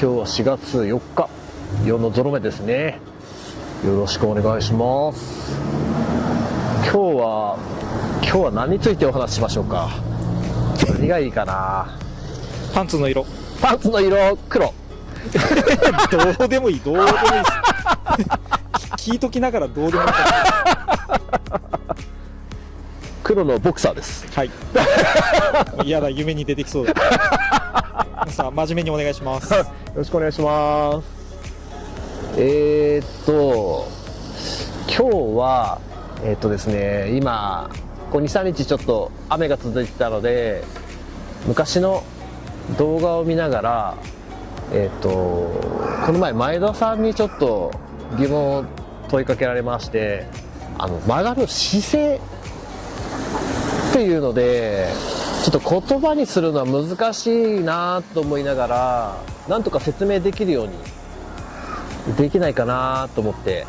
今日は4月4日、夜のゾロ目ですね。よろしくお願いします。今日は何についてお話ししましょうか。何がいいかな。パンツの色黒どうでもいいです聞いときながらどうでもいい黒のボクサーです。はい。嫌だ、夢に出てきそうだ。さあ、真面目にお願いします。よろしくお願いします。今日はですね、今こう 2,3 日ちょっと雨が続いてたので、昔の動画を見ながらこの前前田さんにちょっと疑問を問いかけられまして、曲がる姿勢っていうのでちょっと言葉にするのは難しいなと思いながら、なんとか説明できるようにできないかなと思って、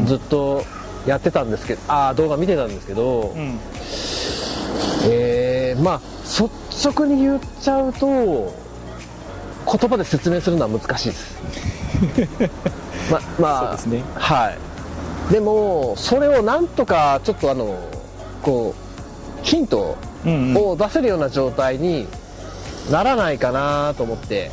ずっとやってたんですけど、動画見てたんですけど、まあ率直に言っちゃうと言葉で説明するのは難しいです。そうですね。はい。でもそれをなんとかちょっとこうヒントを出せるような状態にならないかなと思って、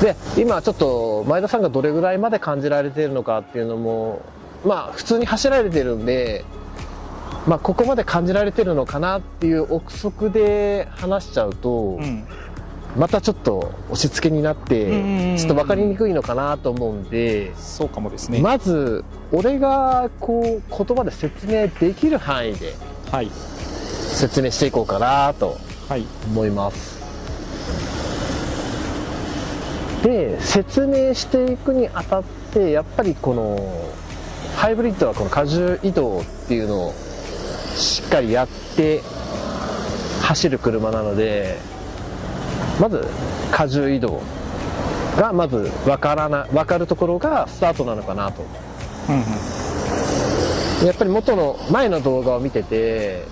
で今ちょっと前田さんがどれぐらいまで感じられているのかっていうのも、まあ普通に走られてるんで、まあここまで感じられてるのかなっていう憶測で話しちゃうと、またちょっと押し付けになってちょっと分かりにくいのかなと思うんで、そうかもですね。まず俺がこう言葉で説明できる範囲で説明していこうかなと思います。で説明していくにあたって、やっぱりこのハイブリッドはこの荷重移動っていうのをしっかりやって走る車なので、まず荷重移動がまず分かるところがスタートなのかなと。やっぱり前の動画を見てて、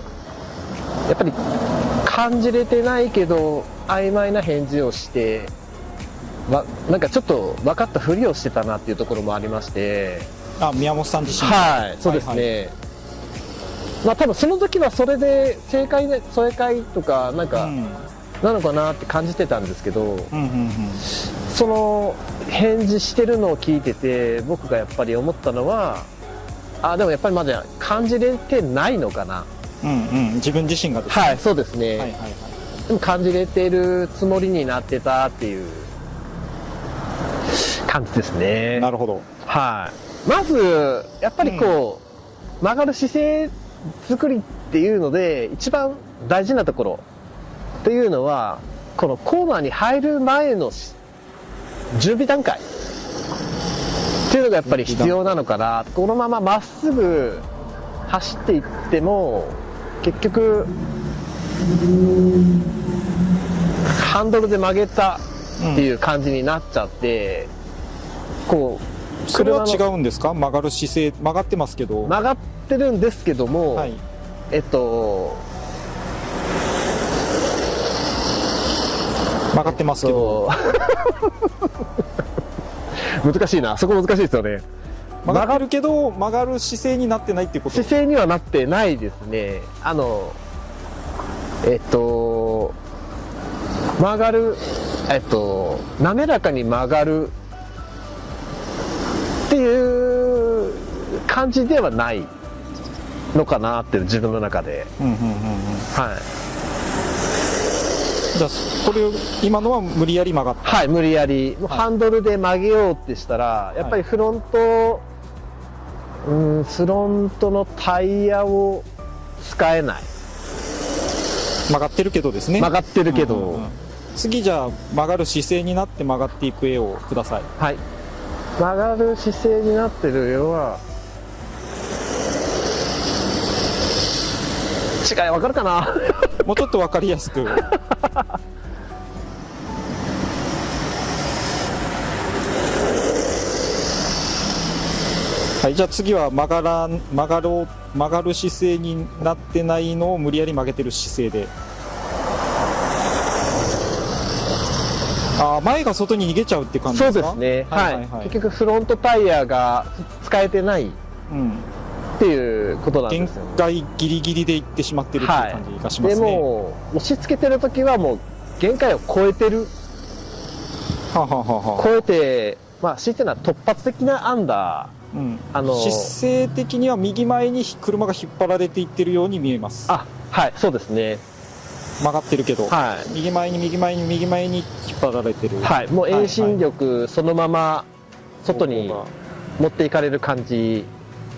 やっぱり感じれてないけど曖昧な返事をしてなんかちょっと分かったふりをしてたなっていうところもありまして。宮本さん自身。そうですね。まあ多分その時はそれで正解とかなんか、なのかなって感じてたんですけど、その返事してるのを聞いてて、僕がやっぱり思ったのは、でもやっぱりまだ感じれてないのかな。自分自身がですね。はい、そうですね。でも感じれてるつもりになってたっていう感じですね。なるほど。はい。まずやっぱりこう、曲がる姿勢作りっていうので一番大事なところっていうのは、このコーナーに入る前の準備段階っていうのがやっぱり必要なのかな。このまままっすぐ走っていっても結局ハンドルで曲げたっていう感じになっちゃって、こうそれは違うんですか？曲がる姿勢、曲がってますけど。曲がってるんですけども、曲がってますけど、難しいな、そこ難しいですよね。曲がるけど曲がる姿勢になってないっていうこと。姿勢にはなってないですね。曲がる滑らかに曲がるっていう感じではないのかなっていう、自分の中で。じゃあこれを今のは無理やり曲がった。無理やりハンドルで曲げようってしたら、やっぱりフロントのタイヤを使えない。曲がってるけどですね。曲がってるけど、次じゃあ曲がる姿勢になって曲がっていく絵をください。曲がる姿勢になってる絵は違い分かるかな。もうちょっと分かりやすく。じゃあ次は曲がる姿勢になってないのを無理やり曲げてる姿勢で。前が外に逃げちゃうって感じそうですか？ですね、はいはいはいはい。結局フロントタイヤが使えてないっうん。ていうことなん限ですよね。界ギリギリで行ってしまってるっていう感じがしますね。でもう押し付けてる時はもう限界を超えてる、はあはあはあはあ。超えて、まあ強いてるのは突発的なアンダうん、ー、姿勢的には右前に車が引っ張られていってるように見えます。はいそうですね、曲がってるけど、はい、右前に右前に右前に引っ張られてる。はい、もう遠心力そのまま外に持っていかれる感じ。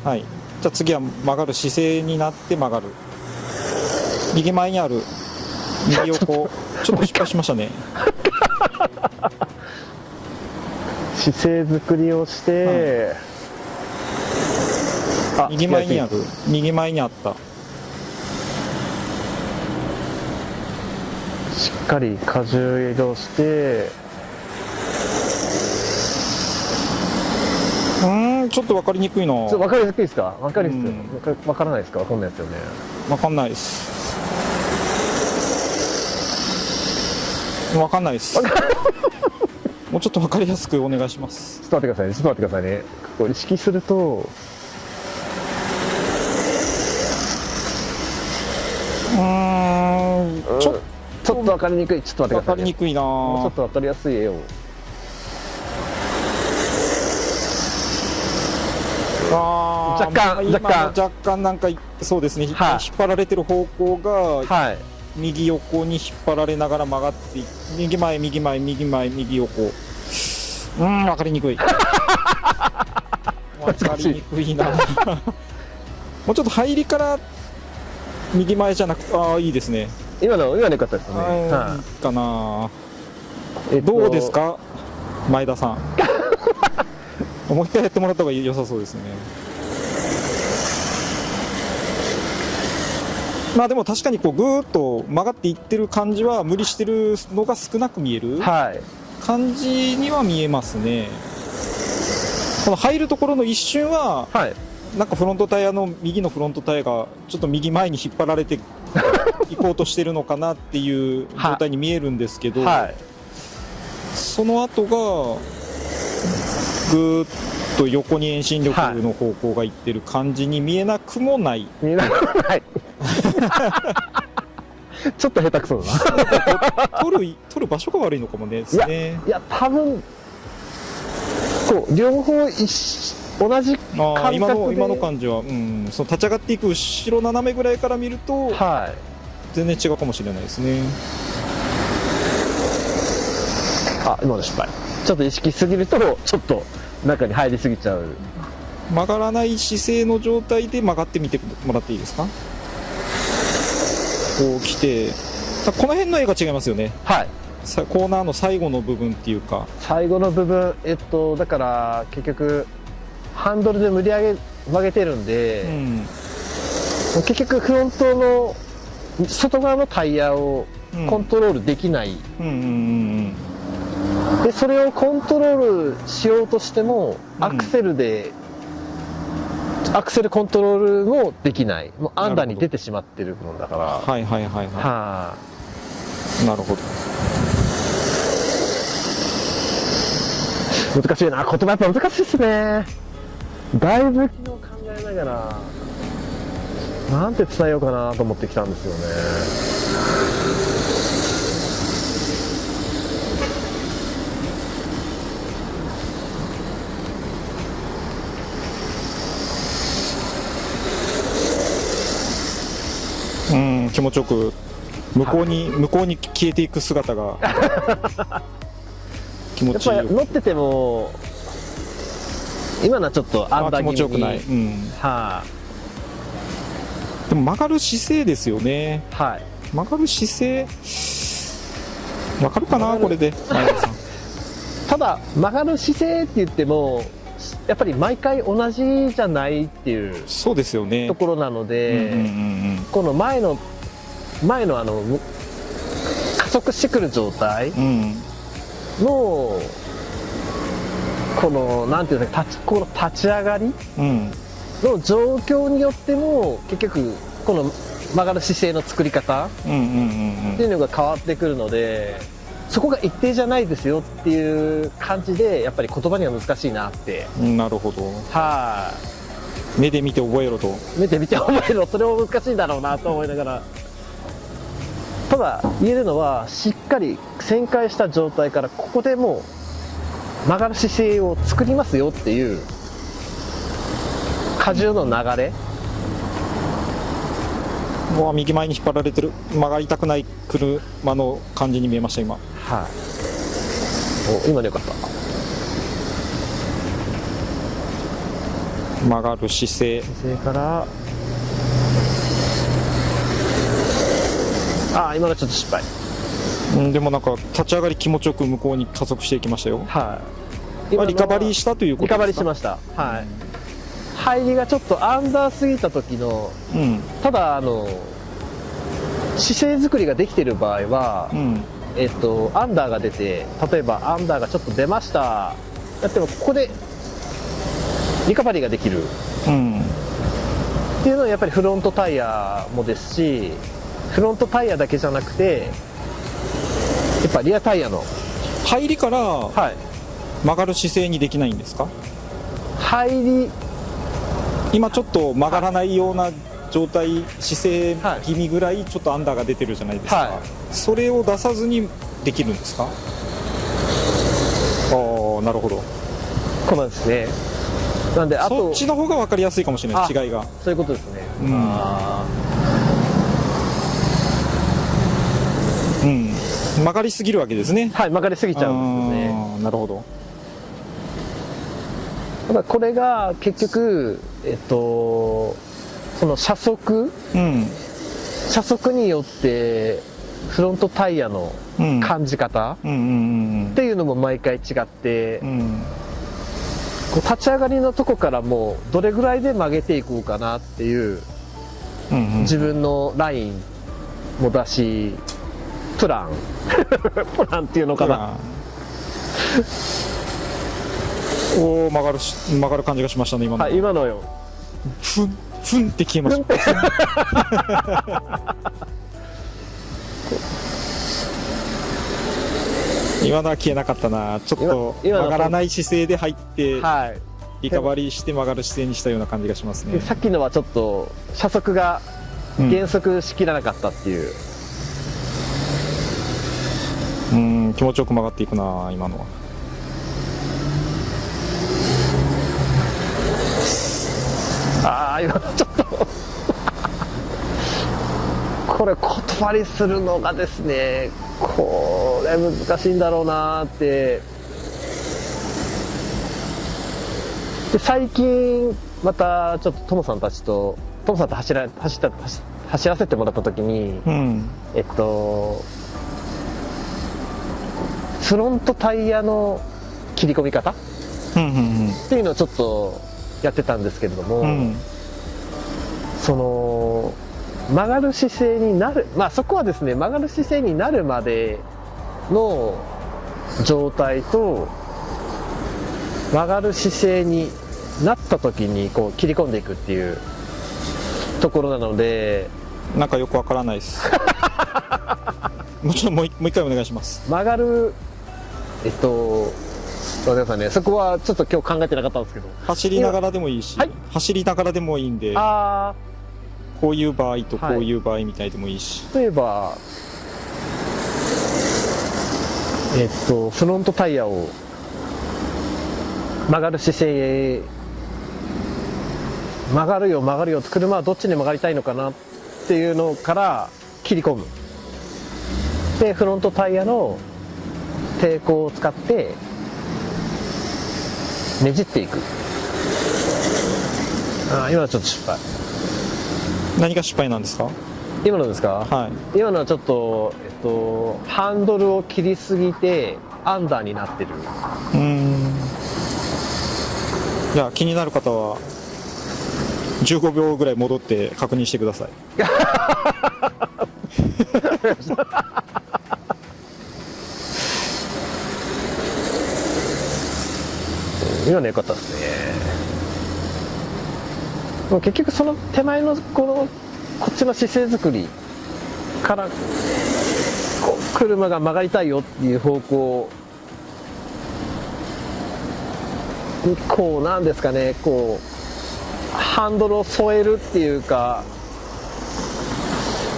はい、じゃあ次は曲がる姿勢になって曲がる。右前にある右横ちょっと失敗しましたね。姿勢作りをして、右前にある、右前にあった。しっかり荷重移動して、ちょっと分かりにくいな。分かりにくいですか？分かりますよ、分からないですか？分かんないですよね。分かんないです。分かんないです。もうちょっと分かりやすくお願いします。ちょっと待ってくださいね、ちょっと待ってくださいね。これ意識すると、ちょっと分かりにくい。ちょっと待ってくださいね。分かりにくいな。もうちょっと分かりやすい絵を。若干なんかそうですね、引っ張られてる方向が右横に引っ張られながら曲がって右前右前右前右横。分かりにくい。分かりにくいな。もうちょっと入りから右前じゃなくて、いいですね。今の良かったですね。いいかな。どうですか前田さん。もう一回やってもらった方が良さそうですね。まあでも確かにこうぐーっと曲がっていってる感じは無理してるのが少なく見える感じには見えますね。この入るところの一瞬は、なんかフロントタイヤの右のフロントタイヤがちょっと右前に引っ張られていこうとしてるのかなっていう状態に見えるんですけど、その後がぐーっと横に遠心力の方向がいってる感じに見えなくもない。見えなくもない。ちょっと下手くそだな。取る場所が悪いのかもね。ですね。いや多分こう両方同じ感覚で。今の感じは、その立ち上がっていく後ろ斜めぐらいから見ると、全然違うかもしれないですね。今の失敗。ちょっと意識しすぎるとちょっと中に入りすぎちゃう。曲がらない姿勢の状態で曲がってみてもらっていいですか？こう来て、この辺の絵が違いますよね。コーナーの最後の部分っていうか。最後の部分、だから結局ハンドルで無理曲げてるんで、結局フロントの外側のタイヤをコントロールできない。でそれをコントロールしようとしても、アクセルコントロールもできない。もうアンダーに出てしまってるもんだから。なるほど。難しいな、言葉やっぱ難しいですね。だいぶ昨日考えながらなんて伝えようかなと思ってきたんですよね。気持ちよく向こうに消えていく姿が気持ちいい。やっぱり乗ってても今のはちょっとアンダー気持ちよくない。でも曲がる姿勢ですよね。曲がる姿勢わかるかなこれで。ただ曲がる姿勢って言ってもやっぱり毎回同じじゃないっていうそうですよねところなので、この前の加速してくる状態のこのなんていうのこの立ち上がりの状況によっても結局この曲がる姿勢の作り方っていうのが変わってくるので、そこが一定じゃないですよっていう感じでやっぱり言葉には難しいなって。なるほど。はい、目で見て覚えろと。目で見て覚えろ、それも難しいんだろうなと思いながら、ただ言えるのはしっかり旋回した状態からここでもう曲がる姿勢を作りますよっていう荷重の流れ。もう右前に引っ張られてる、曲がりたくない車の感じに見えました今。はい、お、今でよかった。曲がる姿勢から今のちょっと失敗。でもなんか立ち上がり気持ちよく向こうに加速していきましたよ。はい、リカバリーしたということですか？リカバリーしました。はい、入りがちょっとアンダーすぎた時の、ただ姿勢作りができている場合は、アンダーが出て、例えばアンダーがちょっと出ましたやってもここでリカバリーができる、っていうのはやっぱりフロントタイヤもですし、フロントタイヤだけじゃなくてやっぱリアタイヤの入りから曲がる姿勢にできないんですか？入り今ちょっと曲がらないような状態、姿勢気味ぐらいちょっとアンダーが出てるじゃないですか、それを出さずにできるんですか？ああ、なるほど。そうなんですね。なんであとそっちの方が分かりやすいかもしれない、違いが。そういうことですね。曲がりすぎるわけですね。はい、曲がりすぎちゃうんですよね。なるほど。ただこれが結局その車速によってフロントタイヤの感じ方っていうのも毎回違って、こう立ち上がりのとこからもうどれぐらいで曲げていこうかなっていう自分のラインもだし、プランっていうのかな。おお、曲がる感じがしましたね今の。はい、今のよ。ふんって消えました。今のは消えなかったな。ちょっと曲がらない姿勢で入って、リカバリーして曲がる姿勢にしたような感じがしますね。さっきのはちょっと車速が減速しきらなかったっていう、気持ちよく曲がっていくな今のは。今ちょっとこれ言葉にするのがですね、これ難しいんだろうなって。で最近またちょっとトモさんと走らせてもらった時に、フロントタイヤの切り込み方っていうのをちょっとやってたんですけれども、その曲がる姿勢になる、そこはですね、曲がる姿勢になるまでの状態と曲がる姿勢になった時にこう切り込んでいくっていうところなので、なんかよくわからないですもちろんもう一回お願いします。曲がるごめんなさいね、そこはちょっと今日考えてなかったんですけど、走りながらでもいいし、走りながらでもいいんで、こういう場合とこういう場合みたいでもいいし、例えばフロントタイヤを曲がる姿勢、曲がるよ車はどっちに曲がりたいのかなっていうのから切り込む。でフロントタイヤの抵抗を使ってねじっていく。今のちょっと失敗。何が失敗なんですか？今のですか？今のはちょっと、ハンドルを切りすぎてアンダーになってる。じゃあ気になる方は15秒ぐらい戻って確認してください今の良かったですね。もう結局その手前のこっちの姿勢作りからこう車が曲がりたいよっていう方向にこうなんですかね、こうハンドルを添えるっていうか、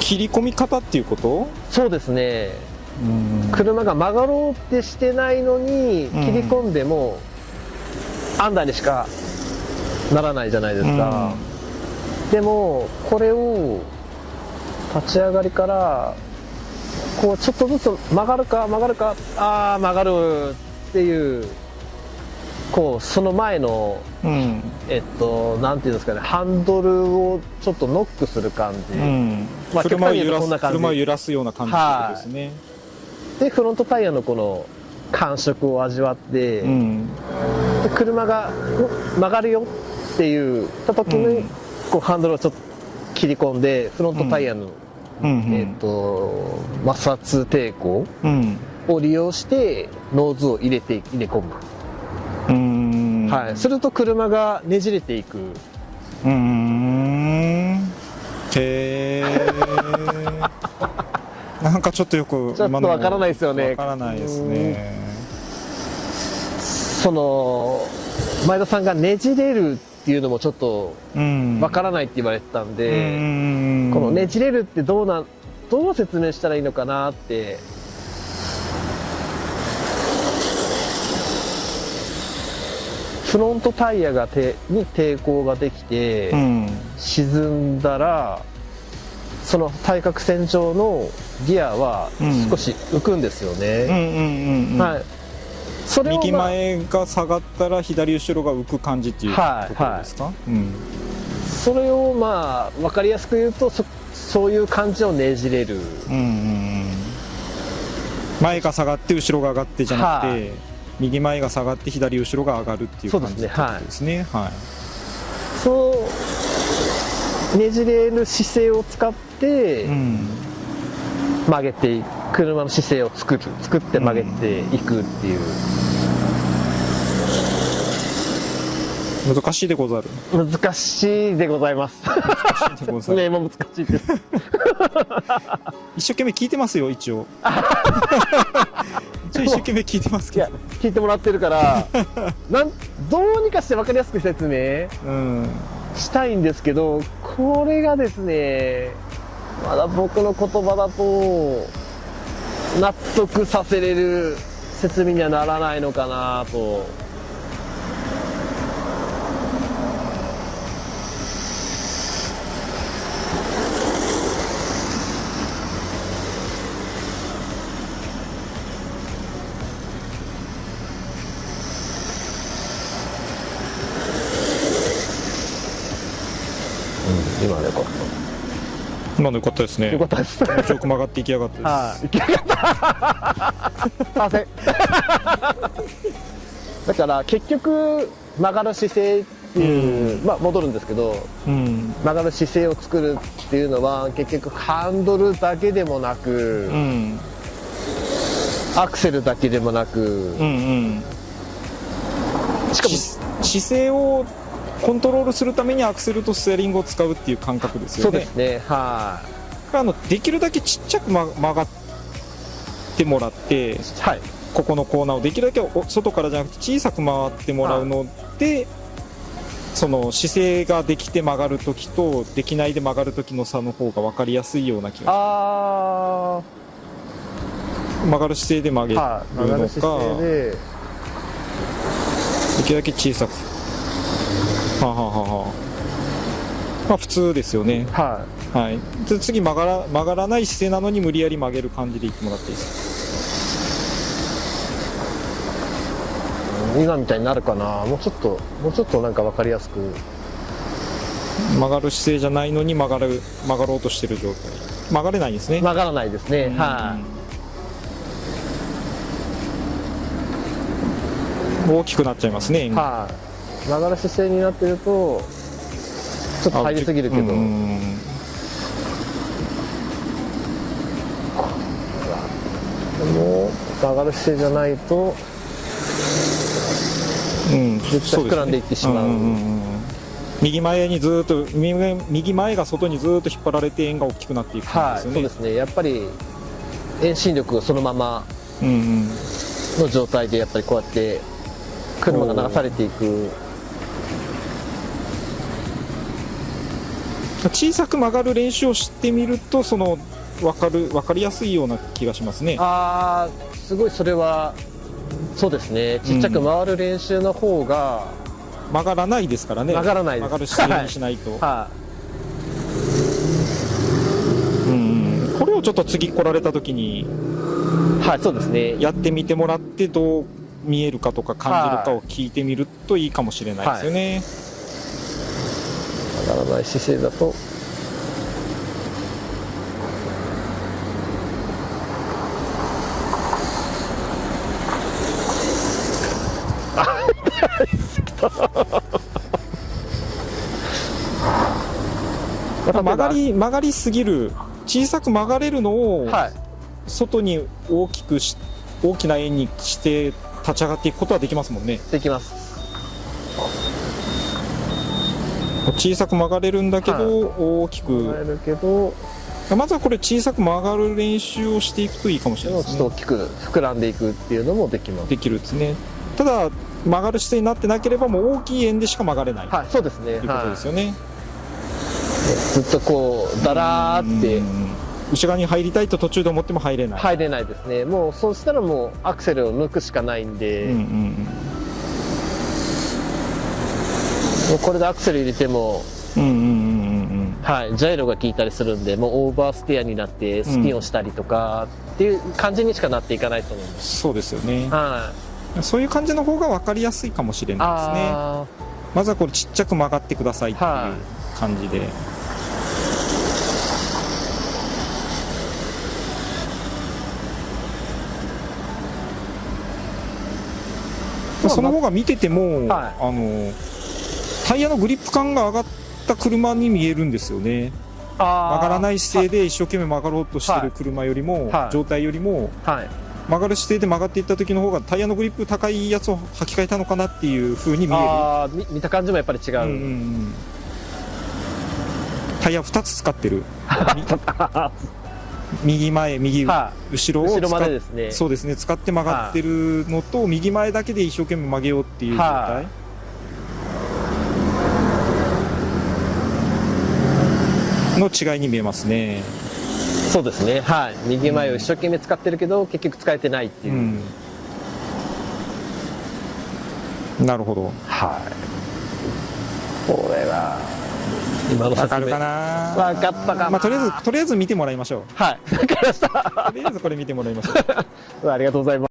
切り込み方っていうこと？そうですね。車が曲がろうってしてないのに切り込んでもアンダーにしかならないじゃないですか。でもこれを立ち上がりからこうちょっとずつ曲がるかああ曲がるっていう、こうその前のなんていうんですかね、ハンドルをちょっとノックする感じ、まあ車を揺らすような感じですね。でフロントタイヤのこの感触を味わって、で車が曲がるよっていうた時に、こうハンドルをちょっと切り込んでフロントタイヤの、摩擦抵抗を利用してノーズを入れ込む。はい、すると車がねじれていく。へーなんかちょっとよくちょっとわからないですよね。わからないですね。その前田さんがねじれるっていうのもちょっとわからないって言われてたんで、このねじれるってどう説明したらいいのかなって。フロントタイヤに抵抗ができて、沈んだらその対角線上のギアは少し浮くんですよね。はい。それを右前が下がったら左後ろが浮く感じっていうところですか？それをまあ分かりやすく言うとそういう感じをねじれる。前が下がって後ろが上がってじゃなくて、右前が下がって左後ろが上がるっていう感じですね。そうねじれる姿勢を使って曲げていく、車の姿勢を作って曲げていくっていう。難しいでござる。難しいでございます。説明も難しいです。一生懸命聞いてますよ、一応。一生懸命聞いてますけど。いや、聞いてもらってるからどうにかして分かりやすく説明したいんですけど、これがですね、まだ僕の言葉だと納得させれる説明にはならないのかなと。今のよかった。今のよかったですね。よかったです。よく曲がっていきやがったです。行きやがった。すいません。だから結局曲がる姿勢っていう、まあ戻るんですけど、曲がる姿勢を作るっていうのは結局ハンドルだけでもなく、アクセルだけでもなく、しかも姿勢をコントロールするためにアクセルとステアリングを使うっていう感覚ですよね。そうですね。はい。できるだけちっちゃく曲がってもらって、ここのコーナーをできるだけ外からじゃなくて小さく回ってもらうので、その姿勢ができて曲がるときとできないで曲がるときの差の方が分かりやすいような気がします。曲がる姿勢で曲げるのか、できるだけ小さく。まあ普通ですよね。で次曲がらない姿勢なのに無理やり曲げる感じでいってもらっていいですか？今みたいになるかな。もうちょっとなんか分かりやすく。曲がる姿勢じゃないのに曲がろうとしてる状態。曲がれないですね。曲がらないですね。大きくなっちゃいますね。曲がる姿勢になってるとちょっと入りすぎるけど、でも曲がる姿勢じゃないと絶対膨らんでいってしまう。右前にずっと右前が外にずっと引っ張られて円が大きくなっていくんですよね。そうですね。やっぱり遠心力がそのままの状態でやっぱりこうやって車が流されていく。小さく曲がる練習をしてみると分かりやすいような気がしますね。ああ、すごいそれはそうですね。ちっちゃく回る練習の方が、曲がらないですからね。曲がらないです。曲がる姿勢にしないと。はい、これをちょっと次来られた時に、はい、そうですね。やってみてもらってどう見えるかとか感じるかを聞いてみるといいかもしれないですよね。曲がらない姿勢だと。曲がりすぎる、小さく曲がれるのを外に大きな円にして立ち上がっていくことはできますもんね。できます。小さく曲がれるんだけど、大きく曲がれるけど、まずはこれ小さく曲がる練習をしていくといいかもしれないですね。ちょっと大きく膨らんでいくっていうのもできます。できるですね。ただ曲がる姿勢になってなければもう大きい円でしか曲がれない、はい、そうですね。ということですよね。はい、ずっとこうだらーって内側に入りたいと途中で思っても入れない。入れないですね。もうそうしたらもうアクセルを抜くしかないんで、もうこれでアクセル入れても、はい、ジャイロが効いたりするんで、もうオーバーステアになってスピンをしたりとかっていう感じにしかなっていかないと思います。そうですよね。はい、そういう感じの方が分かりやすいかもしれないですね。まずはこれちっちゃく曲がってくださいっていう感じで。その方が見てても、タイヤのグリップ感が上がった車に見えるんですよね。曲がらない姿勢で一生懸命曲がろうとしてる車よりも、状態よりも、曲がる姿勢で曲がっていった時の方がタイヤのグリップ高いやつを履き替えたのかなっていう風に見える。見た感じもやっぱり違う。タイヤ2つ使ってる。右前右後ろを後ろまでですね。そうですね、使って曲がってるのと、右前だけで一生懸命曲げようっていう状態の違いに見えますね。そうですね。はい、右前を一生懸命使ってるけど、結局使えてないっていう。なるほど。はい。これは今の分かるかな。分かったかな。とりあえず見てもらいましょう。はい。分かりました。とりあえずこれ見てもらいましょう。ありがとうございます。